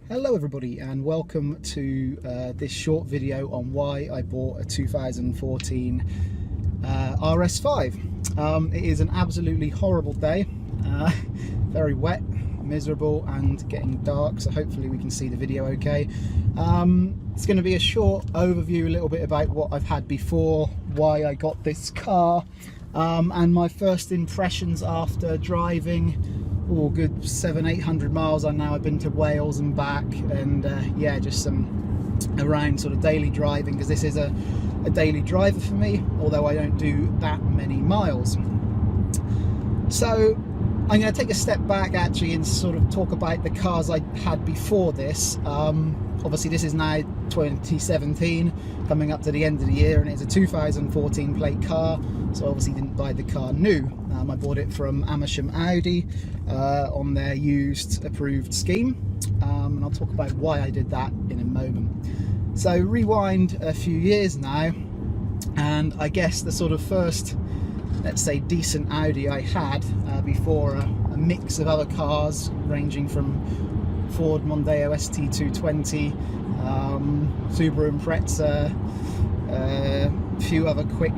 Hello everybody and welcome to this short video on why I bought a 2014 RS5. It is an absolutely horrible day, very wet, miserable and getting dark, so hopefully we can see the video okay. It's going to be a short overview, a little bit about what I've had before, why I got this car, and my first impressions after driving good 700-800 miles on now. I've been to Wales and back, and yeah, just some around sort of daily driving, because this is a daily driver for me, although I don't do that many miles. So I'm going to take a step back actually and sort of talk about the cars I had before this. Obviously this is now 2017, coming up to the end of the year, and it's a 2014 plate car, so obviously didn't buy the car new. I bought it from Amersham Audi on their used approved scheme, and I'll talk about why I did that in a moment. So rewind a few years now, and I guess the sort of first, let's say, decent Audi I had before a mix of other cars ranging from Ford Mondeo ST220, Subaru Impreza, a few other quick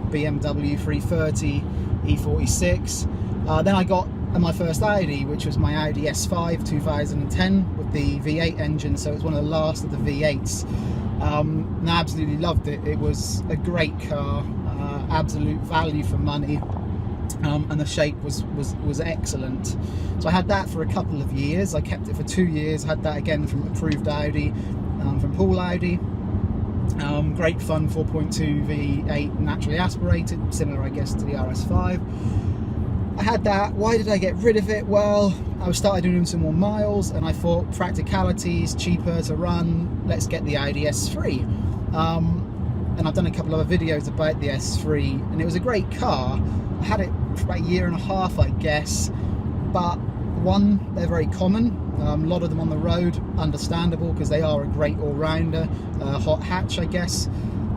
BMW 330, E46. Then I got my first Audi, which was my Audi S5 2010 with the V8 engine, so it was one of the last of the V8s. And I absolutely loved it. It was a great car, absolute value for money, and the shape was excellent. So I had that for a couple of years. I kept it for 2 years, had that again from approved Audi, from Paul Audi. Great fun, 4.2 V8 naturally aspirated, similar I guess to the RS5. I had that. Why did I get rid of it? Well, I started doing some more miles and I thought practicalities, cheaper to run, let's get the Audi S3. And I've done a couple of other videos about the S3, and it was a great car. I had it for about a year and a half I guess, but one, they're very common. A lot of them on the road, understandable because they are a great all-rounder, hot hatch I guess.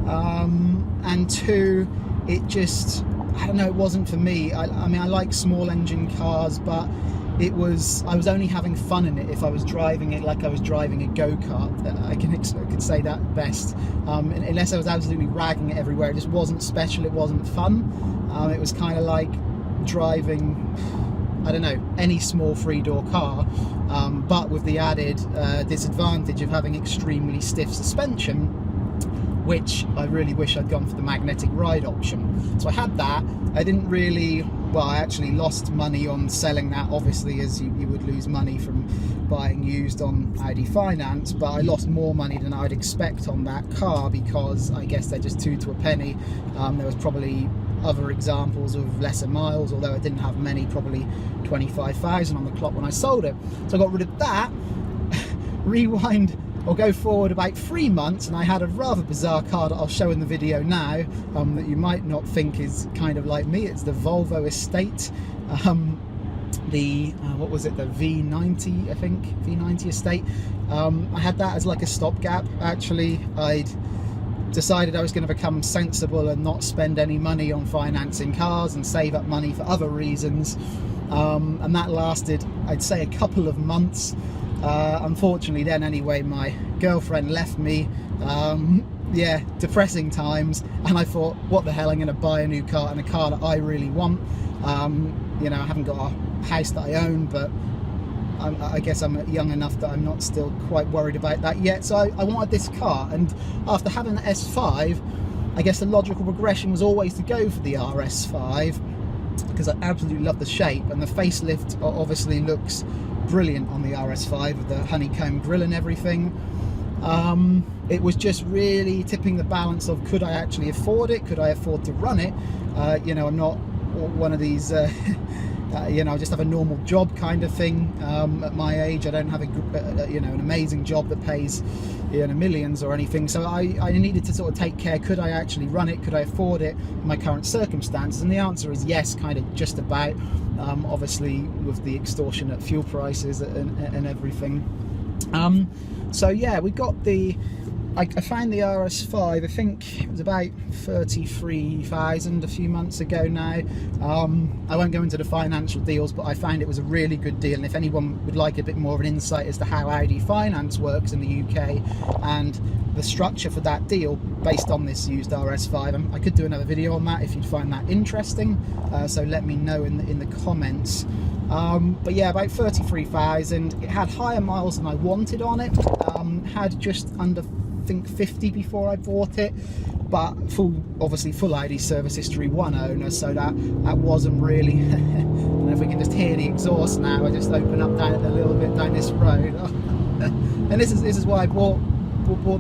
And two, it just, I don't know, it wasn't for me. I mean, I like small engine cars, but I was only having fun in it if I was driving it like I was driving a go-kart. I could say that best. Unless I was absolutely ragging it everywhere, it just wasn't special, it wasn't fun. It was kind of like driving, I don't know, any small three-door car, but with the added disadvantage of having extremely stiff suspension, which I really wish I'd gone for the magnetic ride option. So I had that. I didn't really, well, I actually lost money on selling that, obviously, as you would lose money from buying used on Audi Finance, but I lost more money than I'd expect on that car because I guess they're just two to a penny. There was probably other examples of lesser miles, although it didn't have many, probably 25,000 on the clock when I sold it. So I got rid of that. Rewind or go forward about 3 months, and I had a rather bizarre car that I'll show in the video now, that you might not think is kind of like me. It's the Volvo Estate, what was it, the V90, I think, V90 Estate. I had that as like a stopgap. Actually, I'd decided I was going to become sensible and not spend any money on financing cars and save up money for other reasons, and that lasted, I'd say, a couple of months. Unfortunately then anyway, my girlfriend left me. Yeah, depressing times, and I thought, what the hell, I'm going to buy a new car, and a car that I really want. You know, I haven't got a house that I own, but I guess I'm young enough that I'm not still quite worried about that yet. So I wanted this car, and after having the S5, I guess the logical progression was always to go for the RS5, because I absolutely love the shape, and the facelift obviously looks brilliant on the RS5 with the honeycomb grille and everything. It was just really tipping the balance of, could I actually afford it? Could I afford to run it? You know, I'm not one of these you know, I just have a normal job kind of thing. At my age, I don't have a you know, an amazing job that pays, you know, millions or anything. So I needed to sort of take care. Could I actually run it? Could I afford it in my current circumstances? And the answer is yes, kind of just about. Obviously, with the extortionate fuel prices and everything. So yeah, we got the I found the RS5, I think it was about 33,000 a few months ago now. I won't go into the financial deals, but I found it was a really good deal, and if anyone would like a bit more of an insight as to how Audi finance works in the UK and the structure for that deal based on this used RS5, I could do another video on that if you'd find that interesting, so let me know in the comments. But yeah, about 33,000. It had higher miles than I wanted on it. Had just under, I think, 50 before I bought it, but obviously full Audi service history, one owner, so that wasn't really. I don't know if we can just hear the exhaust now. I just open up a little bit down this road, and this is why I bought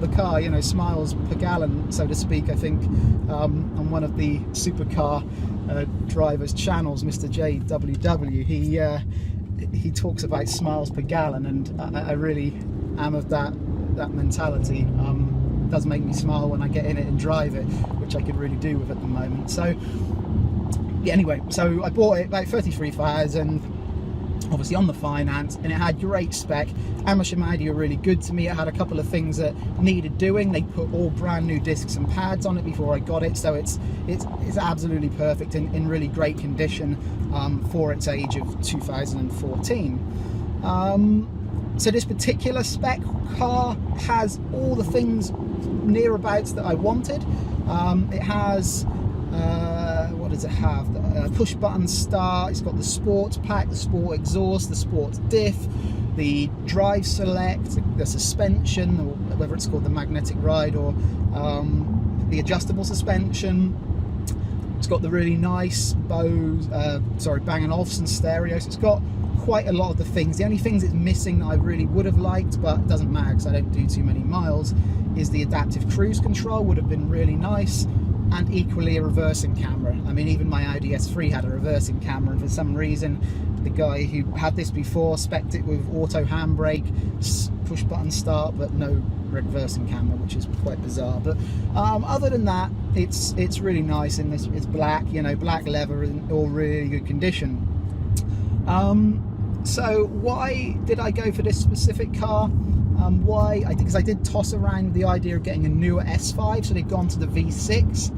the car, you know, smiles per gallon, so to speak. I think on one of the supercar drivers channels, Mr. JWW, he talks about smiles per gallon, and I really am of that mentality. It does make me smile when I get in it and drive it, which I could really do with at the moment. So yeah, anyway, so I bought it about 33,000, obviously on the finance, and it had great spec. Amish and Audi are really good to me. It had a couple of things that needed doing. They put all brand new discs and pads on it before I got it, so it's absolutely perfect, in really great condition for its age of 2014. So this particular spec car has all the things nearabouts that I wanted. It has what does it have? Push button start. It's got the sports pack, the sport exhaust, the sports diff, the drive select, the suspension, or whether it's called the magnetic ride or the adjustable suspension. It's got the really nice Bang & Olufsen stereo. So it's got quite a lot of the things. The only things it's missing that I really would have liked, but it doesn't matter because I don't do too many miles, is the adaptive cruise control. Would have been really nice, and equally a reversing camera. I mean, even my Audi S3 had a reversing camera, and for some reason the guy who had this before spec'd it with auto handbrake, push button start, but no reversing camera, which is quite bizarre. But other than that, it's really nice, and it's black, you know, black leather in all really good condition. So why did I go for this specific car? Why? Because I did toss around with the idea of getting a newer S5, so they'd gone to the V6,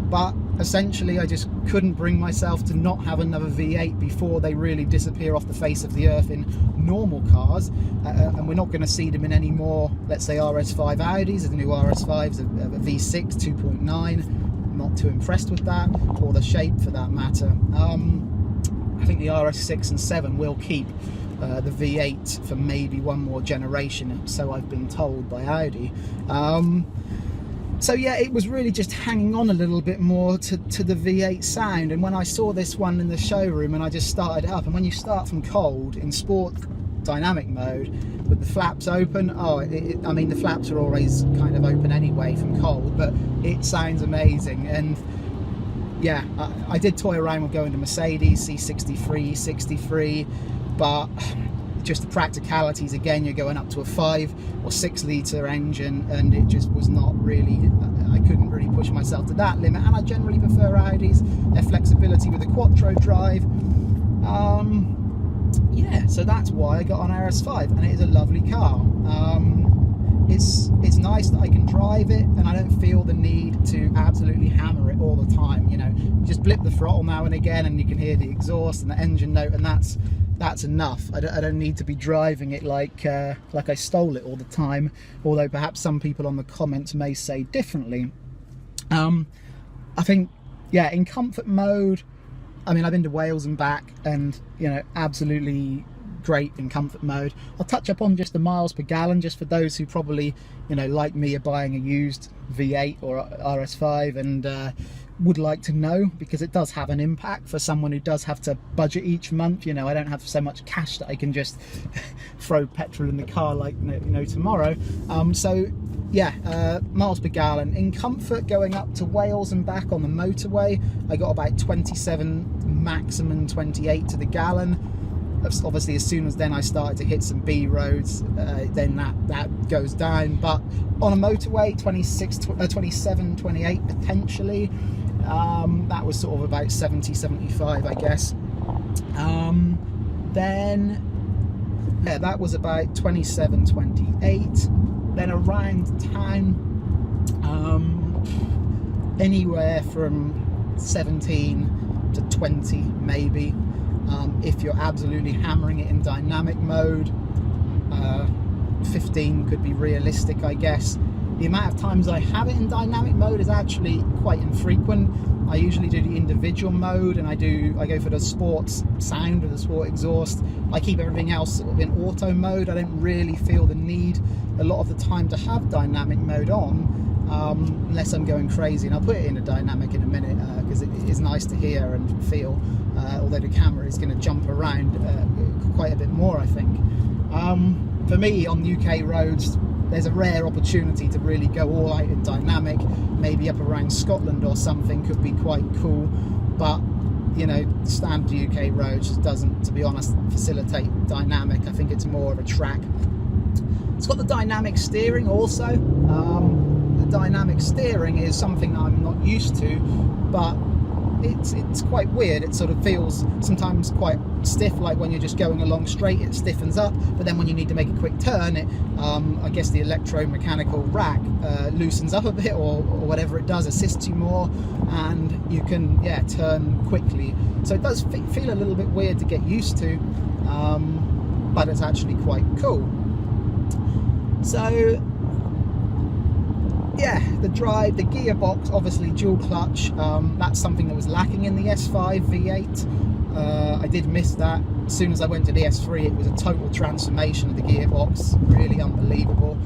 but essentially I just couldn't bring myself to not have another V8 before they really disappear off the face of the earth in normal cars, and we're not going to see them in any more, let's say, RS5 Audis. The new RS5s, a V6 2.9, not too impressed with that, or the shape for that matter. I think the RS6 and 7 will keep the V8 for maybe one more generation, so I've been told by Audi. So yeah, it was really just hanging on a little bit more to the V8 sound, and when I saw this one in the showroom and I just started it up, and when you start from cold in sport dynamic mode with the flaps open, I mean, the flaps are always kind of open anyway from cold, but it sounds amazing. And yeah, I did toy around with going to Mercedes C63, E63, but just the practicalities, again, you're going up to a 5 or 6 litre engine, and it just was not really, I couldn't really push myself to that limit. And I generally prefer Audis, their flexibility with the Quattro drive. Yeah, so that's why I got an RS5, and it is a lovely car. It's nice that I can drive it, and I don't feel the need to absolutely hammer it all the time. You know, just blip the throttle now and again, and you can hear the exhaust and the engine note, and that's enough. I don't need to be driving it like I stole it all the time, although perhaps some people on the comments may say differently. I think, yeah, in comfort mode, I mean, I've been to Wales and back, and, you know, absolutely great in comfort mode. I'll touch up on just the miles per gallon, just for those who probably, you know, like me, are buying a used V8 or RS5 and would like to know, because it does have an impact for someone who does have to budget each month. You know, I don't have so much cash that I can just throw petrol in the car like, you know, tomorrow. So yeah, miles per gallon in comfort, going up to Wales and back on the motorway, I got about 27, maximum 28 to the gallon. Obviously, as soon as then I started to hit some B roads, then that goes down. But on a motorway, 27, 28 potentially. That was sort of about 70, 75, I guess. Then yeah, that was about 27, 28. Then around town, Anywhere from 17 to 20 maybe. If you're absolutely hammering it in dynamic mode, 15 could be realistic, I guess. The amount of times I have it in dynamic mode is actually quite infrequent. I usually do the individual mode, and I go for the sports sound or the sport exhaust. I keep everything else sort of in auto mode. I don't really feel the need a lot of the time to have dynamic mode on, unless I'm going crazy, and I'll put it in a dynamic in a minute, because it is nice to hear and feel, although the camera is going to jump around quite a bit more, I think. For me, on UK roads, there's a rare opportunity to really go all out in dynamic. Maybe up around Scotland or something could be quite cool, but you know, standard UK roads just doesn't, to be honest, facilitate dynamic. I think it's more of a track. It's got the dynamic steering also. The dynamic steering is something I'm not used to, but it's quite weird. It sort of feels sometimes quite stiff, like when you're just going along straight it stiffens up, but then when you need to make a quick turn, it I guess the electromechanical rack loosens up a bit, or whatever it does, assists you more, and you can turn quickly. So it does feel a little bit weird to get used to, but it's actually quite cool. So yeah, the drive, the gearbox, obviously dual clutch. That's something that was lacking in the S5 V8. I did miss that. As soon as I went to the S3, it was a total transformation of the gearbox, really unbelievable.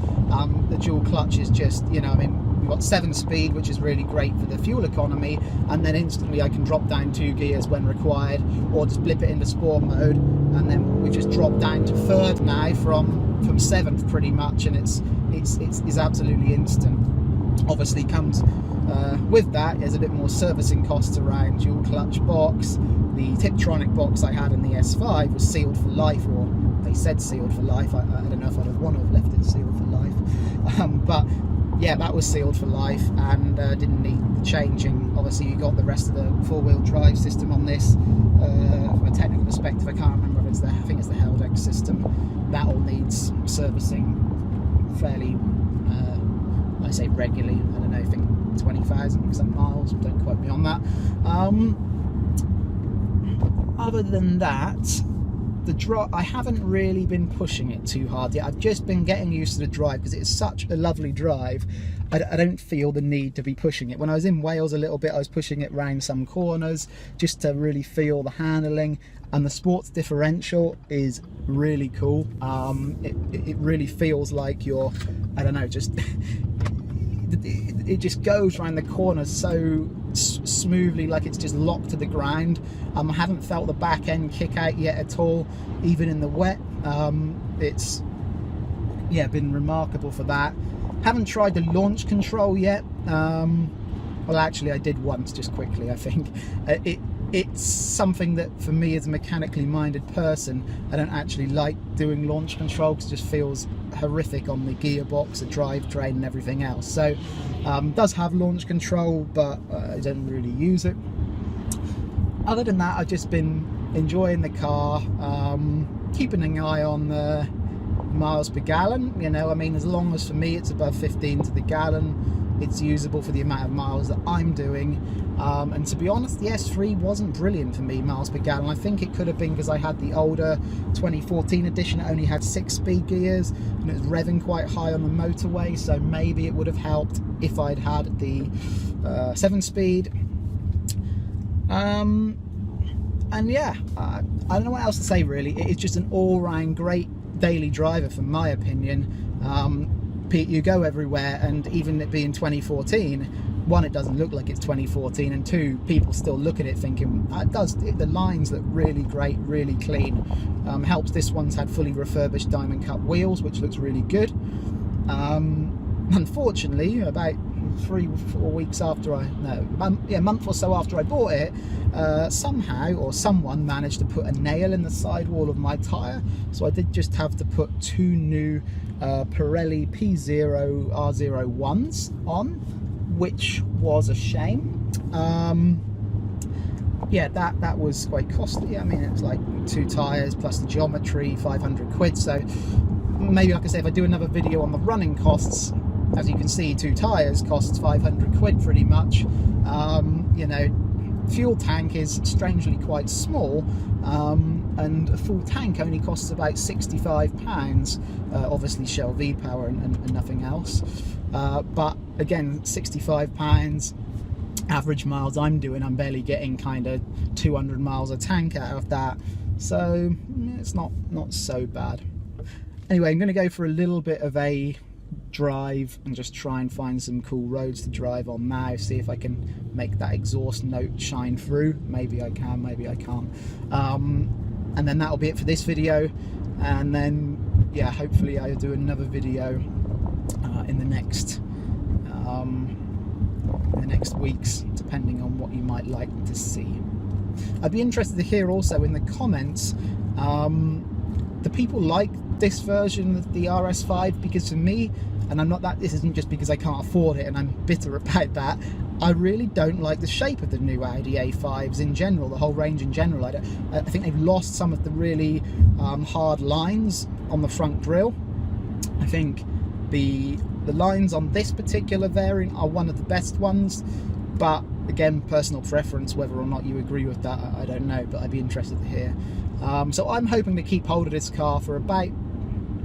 The dual clutch is just, you know, I mean, we've got 7-speed, which is really great for the fuel economy, and then instantly I can drop down 2 gears when required, or just blip it into sport mode, and then we just dropped down to 3rd now from 7th pretty much, and it's absolutely instant. Obviously comes with that, there's a bit more servicing costs around dual clutch box. The Tiptronic box I had in the S5 was sealed for life, or they said sealed for life. I don't know if I'd have want to have left it sealed for life, but yeah, that was sealed for life, and didn't need changing. Obviously you got the rest of the 4-wheel drive system on this. From a technical perspective, I can't remember if it's I think it's the Heldex system. That all needs servicing fairly, I say regularly, I don't know, I think 20,000 some miles, don't quote me on that. Other than that, the drive, I haven't really been pushing it too hard yet. I've just been getting used to the drive because it's such a lovely drive. I don't feel the need to be pushing it. When I was in Wales a little bit, I was pushing it round some corners just to really feel the handling, and the sports differential is really cool. It really feels like you're, I don't know, just it just goes around the corners so smoothly, like it's just locked to the ground. I haven't felt the back end kick out yet at all, even in the wet. It's been remarkable for that. Haven't tried the launch control yet. Well, actually I did once, just quickly, I think. It's something that for me, as a mechanically minded person, I don't actually like doing launch control because it just feels horrific on the gearbox, the drivetrain and everything else. So does have launch control, but I don't really use it. Other than that, I've just been enjoying the car, keeping an eye on the miles per gallon. You know, I mean, as long as for me it's above 15 to the gallon, it's usable for the amount of miles that I'm doing. And to be honest, the S3 wasn't brilliant for me miles per gallon. I think it could have been because I had the older 2014 edition. It only had 6-speed gears and it was revving quite high on the motorway, so maybe it would have helped if I'd had the 7-speed. And yeah, I don't know what else to say really. It's just an all-round great daily driver, from my opinion. You go everywhere, and even it being 2014, one, it doesn't look like it's 2014, and two, people still look at it thinking the lines look really great, really clean. Helps this one's had fully refurbished diamond cut wheels, which looks really good. Unfortunately, about 3 or 4 weeks after a month or so after I bought it, somehow or someone managed to put a nail in the sidewall of my tyre, so I did just have to put 2 new Pirelli P0 R01s on, which was a shame. Yeah, that was quite costly. I mean, it was like 2 tyres plus the geometry, 500 quid. So maybe, like I say, if I do another video on the running costs, as you can see, 2 tyres costs 500 quid pretty much. You know, fuel tank is strangely quite small, and a full tank only costs about £65, obviously Shell V-Power and nothing else, but again, £65, average miles I'm doing, I'm barely getting kind of 200 miles a tank out of that, so it's not so bad. Anyway, I'm going to go for a little bit of a drive and just try and find some cool roads to drive on now, see if I can make that exhaust note shine through. Maybe I can, maybe I can't. And then that'll be it for this video, and then yeah, hopefully I'll do another video in the next weeks, depending on what you might like to see. I'd be interested to hear also in the comments, do people like this version of the RS5? Because for me, and I'm not that, this isn't just because I can't afford it and I'm bitter about that, I really don't like the shape of the new Audi A5s in general, the whole range in general. I think they've lost some of the really hard lines on the front grille. I think the lines on this particular variant are one of the best ones, but again, personal preference, whether or not you agree with that, I don't know, but I'd be interested to hear. So I'm hoping to keep hold of this car for about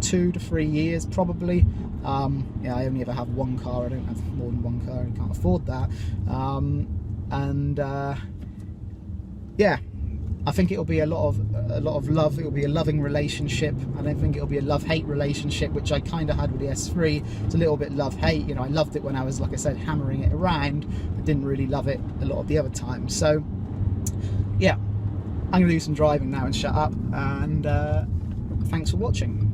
2 to 3 years probably. Yeah, I only ever have one car, I don't have more than one car, I can't afford that. Yeah, I think it'll be a lot of love. It'll be a loving relationship. I don't think it'll be a love-hate relationship, which I kind of had with the S3. It's a little bit love-hate. You know, I loved it when I was, like I said, hammering it around. I didn't really love it a lot of the other times. So yeah, I'm gonna do some driving now and shut up, and thanks for watching.